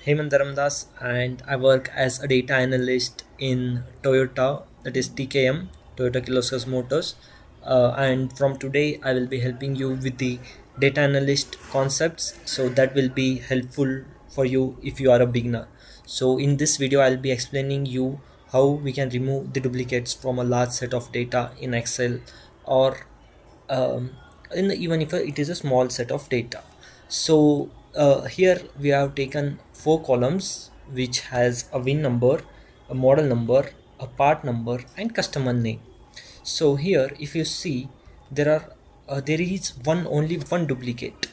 Hemant and I work as a data analyst in Toyota, that is TKM, Toyota Kirloskar Motors. And from today, I will be helping you with the data analyst concepts. So that will be helpful for you if you are a beginner. So in this video, I'll be explaining you how we can remove the duplicates from a large set of data in Excel, or um, even if it is a small set of data. So here we have taken four columns which has a win number, a model number, a part number, and customer name. So here if you see, there is only one duplicate.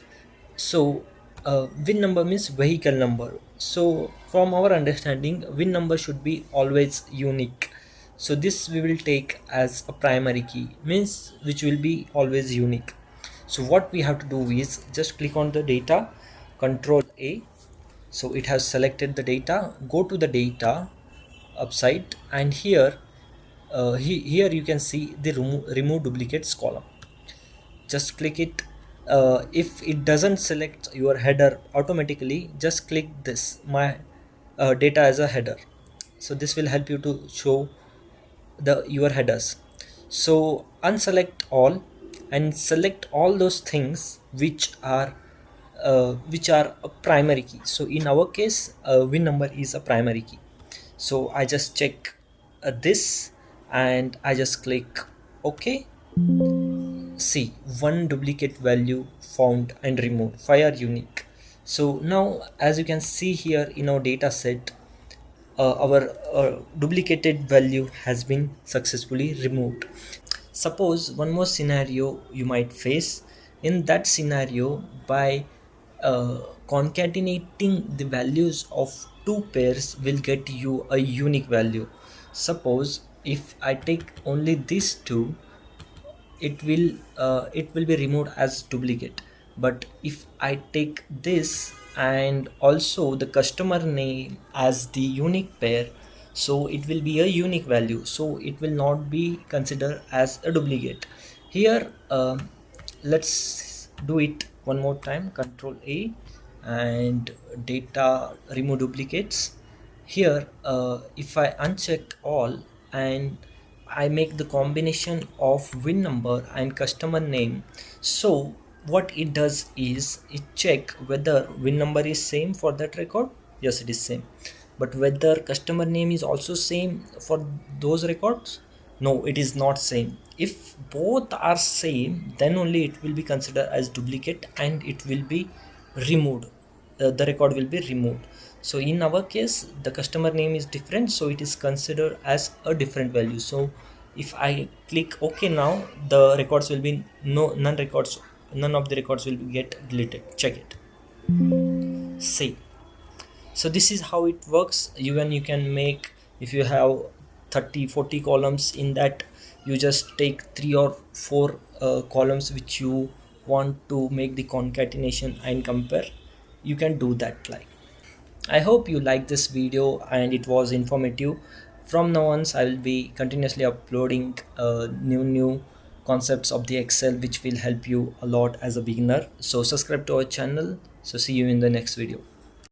So win number means vehicle number. So from our understanding, win number should be always unique. So this we will take as a primary key, means which will be always unique. So what we have to do is just click on the data, control A. So it has selected the data. Go to the data upside, and here here you can see the remove duplicates column. Just click it. If it doesn't select your header automatically, just click this my data as a header. So this will help you to show the your headers. So unselect all and select all those things which are a primary key. So in our case, win number is a primary key. So I just check this, and I just click OK. See, one duplicate value found and removed, 5 are unique. So now as you can see here in our data set, our duplicated value has been successfully removed. Suppose one more scenario you might face. In that scenario, by concatenating the values of two pairs will get you a unique value. Suppose if I take only these two, it will be removed as duplicate. But if I take this and also the customer name as the unique pair, so it will be a unique value, so it will not be considered as a duplicate. Here let's do it one more time. Control A and data, remove duplicates. Here if I uncheck all and I make the combination of win number and customer name, so what it does is it check whether win number is same for that record. Yes, it is same. But whether customer name is also same for those records, no, it is not same. If both are same, then only it will be considered as duplicate and it will be removed. The record will be removed. So in our case, the customer name is different, so it is considered as a different value. So if I click OK now, the records will be none of the records will get deleted. Check it. See, so this is how it works. Even you can make, if you have 30-40 columns in that, you just take 3 or 4 columns which you want to make the concatenation and compare. You can do that. Like, I hope you like this video and it was informative. From now on, I will be continuously uploading new concepts of the Excel which will help you a lot as a beginner. So subscribe to our channel. So see you in the next video.